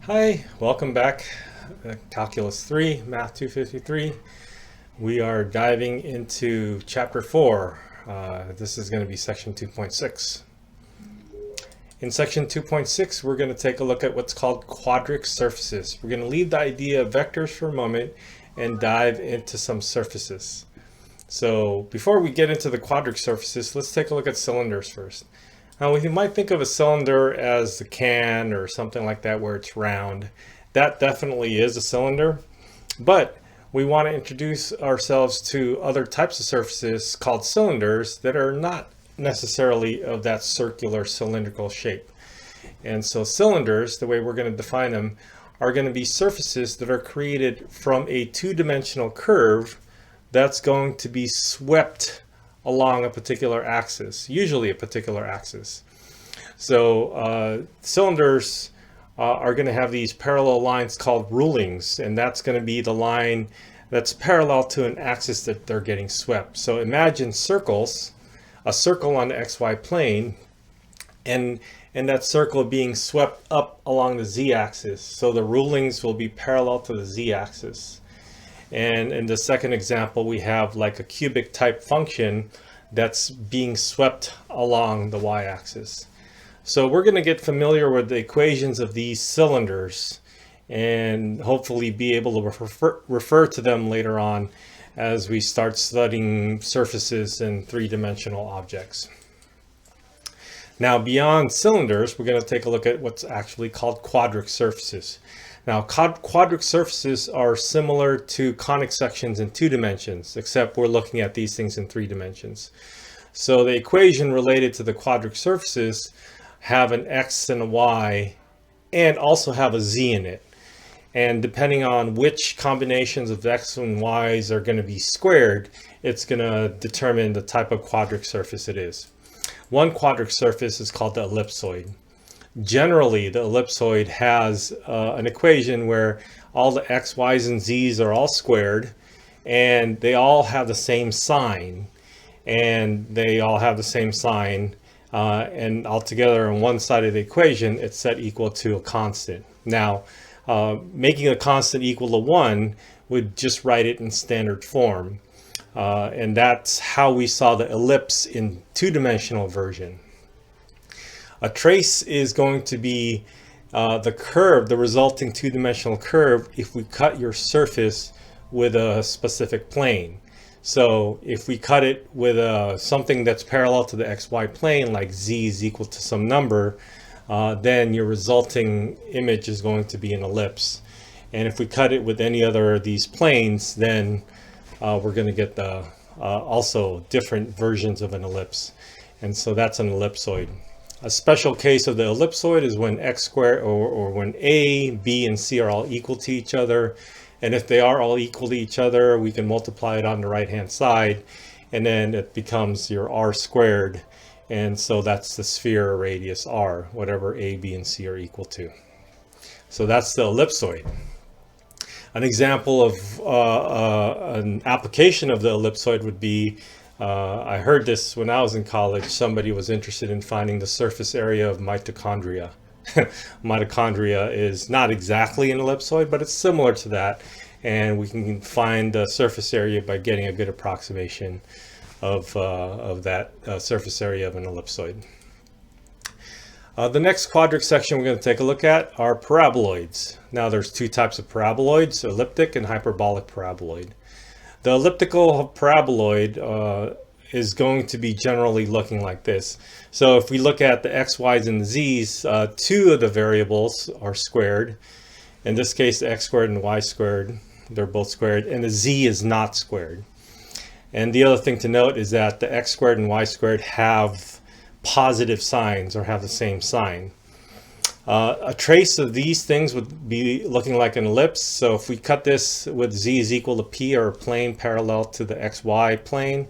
Hi, welcome back. Calculus 3, Math 253. We are diving into Chapter 4. This is going to be Section 2.6. In Section 2.6, we're going to take a look at what's called quadric surfaces. We're going to leave the idea of vectors for a moment and dive into some surfaces. So before we get into the quadric surfaces, let's take a look at cylinders first. Now, you might think of a cylinder as a can or something like that where it's round. That definitely is a cylinder, but we want to introduce ourselves to other types of surfaces called cylinders that are not necessarily of that circular cylindrical shape. And so cylinders, the way we're going to define them, are going to be surfaces that are created from a two-dimensional curve that's going to be swept along a particular axis, usually a particular axis. So cylinders are going to have these parallel lines called rulings, and that's going to be the line that's parallel to an axis that they're getting swept. So imagine circles, a circle on the XY plane, and that circle being swept up along the z-axis. So the rulings will be parallel to the z-axis. And in the second example, we have like a cubic type function that's being swept along the y-axis. So we're going to get familiar with the equations of these cylinders and hopefully be able to refer to them later on as we start studying surfaces and three-dimensional objects. Now, beyond cylinders, we're going to take a look at what's actually called quadric surfaces. Now, quadric surfaces are similar to conic sections in 2 dimensions, except we're looking at these things in 3 dimensions. So the equation related to the quadric surfaces have an x and a y, and also have a z in it. And depending on which combinations of x and y's are going to be squared, it's going to determine the type of quadric surface it is. One quadric surface is called the ellipsoid. Generally, the ellipsoid has an equation where all the x, y's, and z's are all squared, and they all have the same sign. And altogether on one side of the equation, it's set equal to a constant. Now, making a constant equal to 1 would just write it in standard form. And that's how we saw the ellipse in 2-dimensional version. A trace is going to be the curve, the resulting 2-dimensional curve, if we cut your surface with a specific plane. So if we cut it with something that's parallel to the xy plane, like z is equal to some number, then your resulting image is going to be an ellipse. And if we cut it with any other of these planes, then we're going to get the also different versions of an ellipse. And so that's an ellipsoid. A special case of the ellipsoid is when x squared or when a, b, and c are all equal to each other. And if they are all equal to each other, we can multiply it on the right-hand side, and then it becomes your r squared. And so that's the sphere radius r, whatever a, b, and c are equal to. So that's the ellipsoid. An example of an application of the ellipsoid would be, I heard this when I was in college. Somebody was interested in finding the surface area of mitochondria. Mitochondria is not exactly an ellipsoid, but it's similar to that. And we can find the surface area by getting a good approximation of that surface area of an ellipsoid. The next quadric section we're going to take a look at are paraboloids. Now there's 2 types of paraboloids, elliptic and hyperbolic paraboloid. The elliptical paraboloid is going to be generally looking like this. So if we look at the x, y's, and the z's, 2 of the variables are squared. In this case, the x squared and y squared, they're both squared, and the z is not squared. And the other thing to note is that the x squared and y squared have positive signs or have the same sign. A trace of these things would be looking like an ellipse. So if we cut this with z is equal to p, or a plane parallel to the xy plane,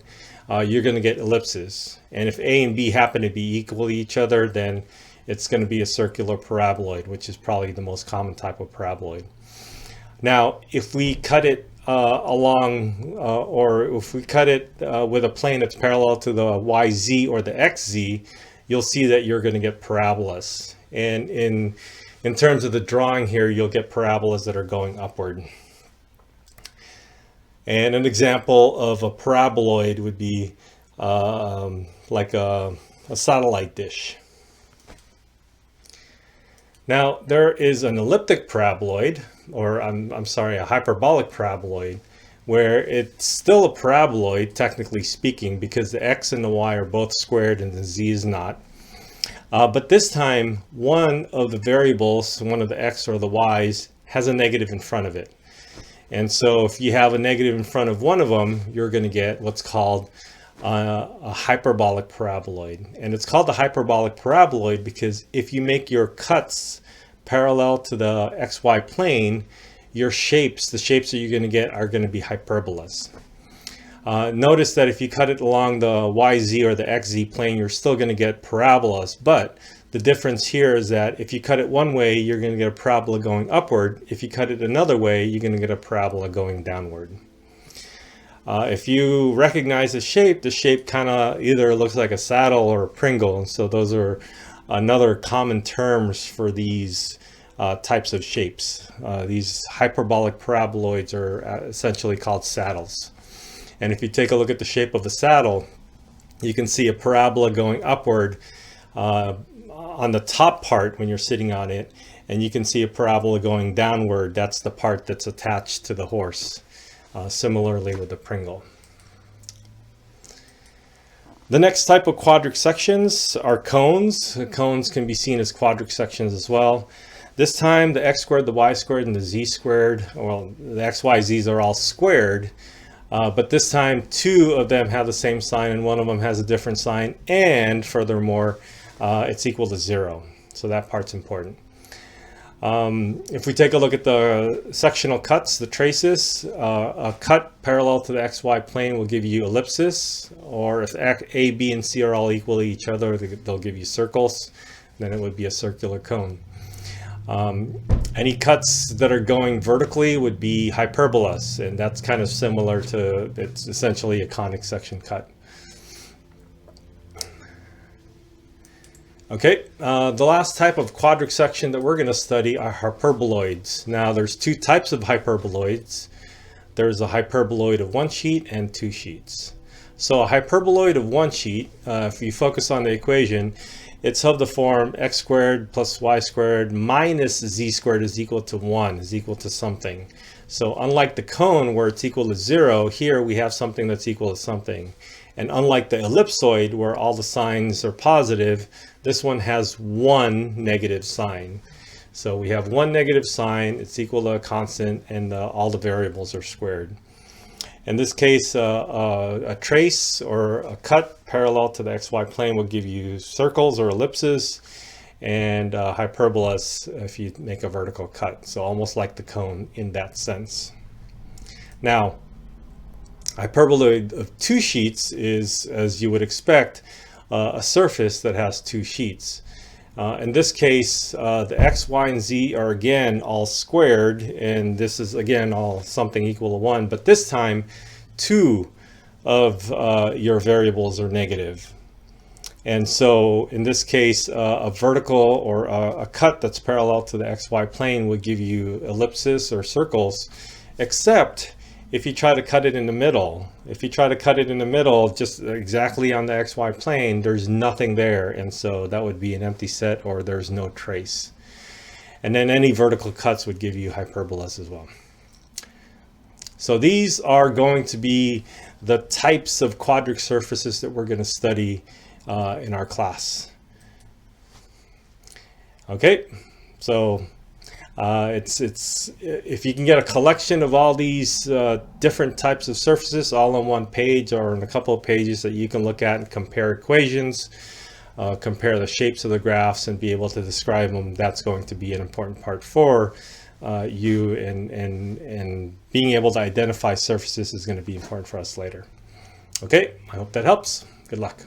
you're going to get ellipses. And if a and b happen to be equal to each other, then it's going to be a circular paraboloid, which is probably the most common type of paraboloid. Now, if we cut it or if we cut it with a plane that's parallel to the yz or the xz, you'll see that you're going to get parabolas. And in in terms of the drawing here, you'll get parabolas that are going upward. And an example of a paraboloid would be like a satellite dish. Now, there is an elliptic paraboloid, or I'm sorry, a hyperbolic paraboloid, where it's still a paraboloid, technically speaking, because the x and the y are both squared and the z is not. But this time, one of the variables, one of the x or the y's, has a negative in front of it. And so if you have a negative in front of one of them, you're going to get what's called a hyperbolic paraboloid. And it's called the hyperbolic paraboloid because if you make your cuts parallel to the xy plane, your shapes, the shapes that you're going to get are going to be hyperbolas. Notice that if you cut it along the yz or the xz plane, you're still going to get parabolas, but the difference here is that if you cut it one way, you're going to get a parabola going upward. If you cut it another way, you're going to get a parabola going downward. If you recognize the shape kind of either looks like a saddle or a Pringle. And so those are another common terms for these types of shapes. These hyperbolic paraboloids are essentially called saddles. And if you take a look at the shape of the saddle, you can see a parabola going upward on the top part when you're sitting on it, and you can see a parabola going downward. That's the part that's attached to the horse. Similarly with the Pringle. The next type of quadric sections are cones. Cones can be seen as quadric sections as well. This time the x squared, the y squared, and the z squared, well, the x, y, z's are all squared. But this time two of them have the same sign and one of them has a different sign, and furthermore it's equal to 0. So that part's important. If we take a look at the sectional cuts, the traces, a cut parallel to the xy plane will give you ellipsis, or if a, b, and c are all equal to each other, they'll give you circles. Then it would be a circular cone. Any cuts that are going vertically would be hyperbolas, and that's kind of similar to, it's essentially a conic section cut. Okay, the last type of quadric section that we're going to study are hyperboloids. Now there's two types of hyperboloids. There's a hyperboloid of one sheet and two sheets. So a hyperboloid of one sheet, if you focus on the equation, it's of the form x squared plus y squared minus z squared is equal to 1, is equal to something. So unlike the cone where it's equal to 0, here we have something that's equal to something. And unlike the ellipsoid where all the signs are positive, this one has one negative sign. So we have one negative sign, it's equal to a constant, and all the variables are squared. In this case, a trace or a cut parallel to the xy plane will give you circles or ellipses, and hyperbolas if you make a vertical cut. So almost like the cone in that sense. Now, hyperboloid of two sheets is, as you would expect, a surface that has two sheets. In this case, the x, y, and z are again all squared, and this is again all something equal to 1, but this time two of your variables are negative. And so in this case, a vertical or a cut that's parallel to the xy plane would give you ellipses or circles, except if you try to cut it in the middle. If you try to cut it in the middle, just exactly on the xy plane, there's nothing there, and so that would be an empty set, or there's no trace. And then any vertical cuts would give you hyperbolas as well. So these are going to be the types of quadric surfaces that we're going to study in our class. Okay, so if you can get a collection of all these different types of surfaces all on one page or in a couple of pages that you can look at and compare equations, compare the shapes of the graphs and be able to describe them, that's going to be an important part for you, and being able to identify surfaces is going to be important for us later. Okay, I hope that helps. Good luck.